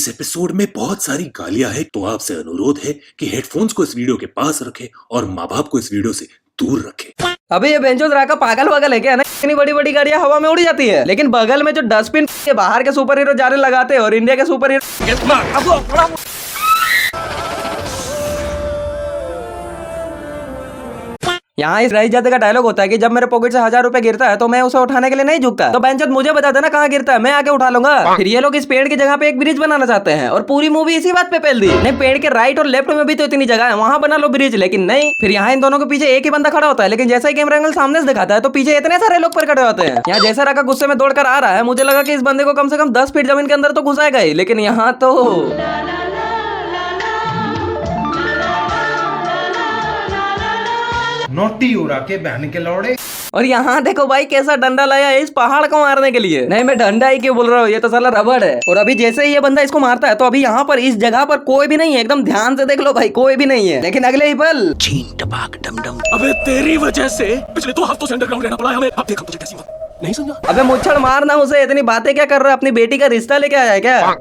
इस एपिसोड में बहुत सारी गालियां हैं, तो आपसे अनुरोध है कि हेडफोन्स को इस वीडियो के पास रखें और माँ बाप को इस वीडियो से दूर रखें। अबे ये बेंचो का पागल वागल है क्या? इतनी बड़ी बड़ी गाड़ियां हवा में उड़ जाती है, लेकिन बगल में जो डस्टबिन के बाहर के सुपर हीरो जाने लगाते हैं और इंडिया के सुपर हीरो यहाँ इस रईस जाते का डायलॉग होता है कि जब मेरे पॉकेट से 1000 रुपए गिरता है तो मैं उसे उठाने के लिए नहीं झुकता। तो बेंचो मुझे बता देना कहाँ गिरता है, मैं आके उठा लूंगा। फिर ये लोग इस पेड़ की जगह पे एक ब्रिज बनाना चाहते हैं और पूरी मूवी इसी बात पे फैल दी। नहीं, पेड़ के राइट और लेफ्ट में भी तो इतनी जगह है, वहाँ बना लो ब्रिज, लेकिन नहीं। फिर यहाँ इन दोनों के पीछे एक ही बंदा खड़ा होता है, लेकिन जैसा ही कैमरा एंगल सामने से दिखाता है तो पीछे इतने सारे लोग प्रकट होते हैं। यहाँ जैसा रखा गुस्से में दौड़कर आ रहा है, मुझे लगा कि इस बंदे को कम से कम 10 फीट जमीन के अंदर तो घुसाएगा ही, लेकिन यहाँ तो नोटी उड़ा के बहन के लौड़े। और यहाँ देखो भाई कैसा डंडा लाया है इस पहाड़ को मारने के लिए। नहीं, मैं डंडा ही क्यों बोल रहा हूँ, ये तो साला रबड़ है। और अभी जैसे ही ये बंदा इसको मारता है तो अभी यहाँ पर इस जगह पर कोई भी नहीं है, एकदम ध्यान से देख लो भाई, कोई भी नहीं है। लेकिन अगले ही पल छीन टपाक डम डम। अबे तेरी वजह से पिछले 2 हफ्तों से अंडरग्राउंड रहना पड़ा हमें। अब देख हम तुझे कैसी बात नहीं समझा। अबे मुच्छड़ मारना उसे, इतनी बातें क्या कर रहा है? अपनी बेटी का रिश्ता लेके आया है क्या?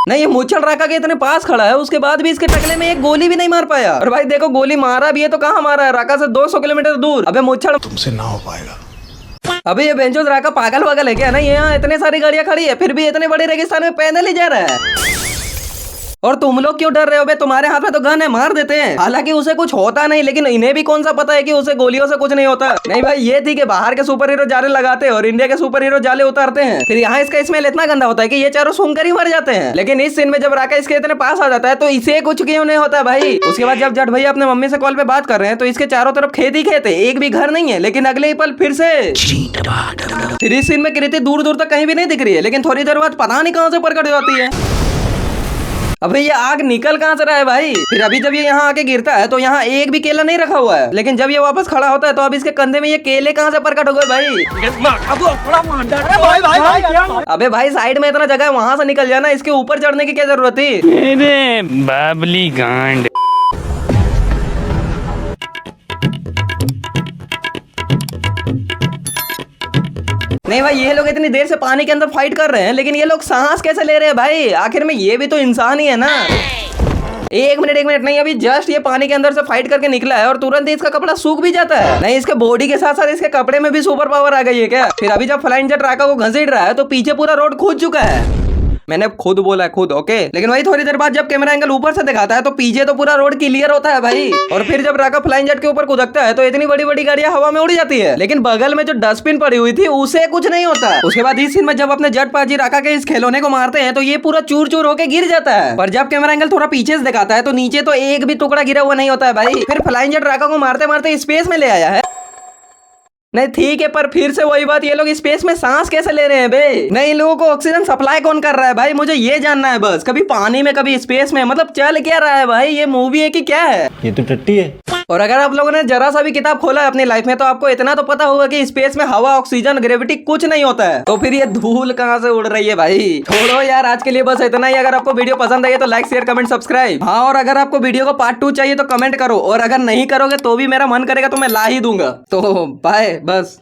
नहीं, ये मुच्छड़ राका के इतने पास खड़ा है, उसके बाद भी इसके टकले में एक गोली भी नहीं मार पाया। और भाई देखो, गोली मारा भी है तो कहाँ मारा है? राका से 200 किलोमीटर दूर। अबे मुच्छड़ तुमसे ना हो पाएगा। अबे ये बेंचो राका पागल वागल है क्या? नहीं, यहाँ इतने सारी गाड़ियां खड़ी है फिर भी इतने बड़े रेगिस्तान में पैदल ही जा रहा है। और तुम लोग क्यों डर रहे हो बे? तुम्हारे हाथ में तो गन है, मार देते हैं। हालांकि उसे कुछ होता नहीं, लेकिन इन्हें भी कौन सा पता है कि उसे गोलियों से कुछ नहीं होता। नहीं भाई, ये थी कि बाहर के सुपर हीरो जाले लगाते हैं और इंडिया के सुपर हीरो जाले उतारते हैं। फिर यहाँ इसका स्मेल इतना गंदा होता है कि ये चारों सूंघकर ही मर जाते हैं। लेकिन इस सीन में जब राका इसके इतने पास आ जाता है तो इसे कुछ क्यों नहीं होता भाई। उसके बाद जब जट भैया अपने मम्मी से कॉल पे बात कर रहे हैं तो इसके चारों तरफ खेत ही खेत है, एक भी घर नहीं है। लेकिन अगले ही पल फिर से फिर इस सीन में कृति दूर दूर तक कहीं भी नहीं दिख रही है, लेकिन थोड़ी देर बाद पता नहीं कहां से प्रकट हो जाती है। अबे ये आग निकल कहां से रहा है भाई? फिर अभी जब ये यहाँ आके गिरता है तो यहाँ एक भी केला नहीं रखा हुआ है, लेकिन जब ये वापस खड़ा होता है तो अब इसके कंधे में ये केले कहां से प्रकट हो गए भाई? अबे भाई साइड में इतना जगह है, वहां से निकल जाना, इसके ऊपर चढ़ने की क्या जरूरत थी? बाबली गांड। नहीं भाई, ये लोग इतनी देर से पानी के अंदर फाइट कर रहे हैं, लेकिन ये लोग सांस कैसे ले रहे हैं भाई? आखिर में ये भी तो इंसान ही है ना। एक मिनट नहीं, अभी जस्ट ये पानी के अंदर से फाइट करके निकला है और तुरंत ही इसका कपड़ा सूख भी जाता है। नहीं, इसके बॉडी के साथ साथ इसके कपड़े में भी सुपर पावर आ गई है क्या? फिर अभी जब फ्लाइंग जेट राका को घसीट रहा है तो पीछे पूरा रोड खुद चुका है। मैंने खुद बोला है, खुद, ओके। लेकिन वही थोड़ी देर बाद जब कैमरा एंगल ऊपर से दिखाता है तो पीछे तो पूरा रोड क्लियर होता है भाई। और फिर जब राका फ्लाइंग जेट के ऊपर कूदकता है तो इतनी बड़ी बड़ी गाड़ियां हवा में उड़ जाती है, लेकिन बगल में जो डस्टबिन पड़ी हुई थी उसे कुछ नहीं होता। उसके बाद इस सीन में जब अपने जट पाजी राका के इस खिलौने को मारते हैं तो ये पूरा चूर चूर होकर गिर जाता है। पर जब कैमरा एंगल थोड़ा पीछे से दिखाता है तो नीचे तो एक भी टुकड़ा गिरा हुआ नहीं होता है भाई। फिर फ्लाइंग जेट राका को मारते मारते स्पेस में ले आया है। नहीं ठीक है, पर फिर से वही बात, ये लोग स्पेस में सांस कैसे ले रहे हैं बे? नहीं, इन लोगों को ऑक्सीजन सप्लाई कौन कर रहा है भाई? मुझे ये जानना है बस। कभी पानी में कभी स्पेस में, मतलब चल क्या रहा है भाई? ये मूवी है कि क्या है? ये तो टट्टी है। और अगर आप लोगों ने जरा सा भी किताब खोला है अपनी लाइफ में तो आपको इतना तो पता होगा कि स्पेस में हवा, ऑक्सीजन, ग्रेविटी कुछ नहीं होता है। तो फिर ये धूल कहाँ से उड़ रही है भाई? छोड़ो यार, आज के लिए बस इतना ही। अगर आपको वीडियो पसंद आई है तो लाइक, शेयर, कमेंट, सब्सक्राइब। हाँ, और अगर आपको वीडियो को पार्ट 2 चाहिए तो कमेंट करो, और अगर नहीं करोगे तो भी मेरा मन करेगा तो मैं ला ही दूंगा। तो बाय, बस।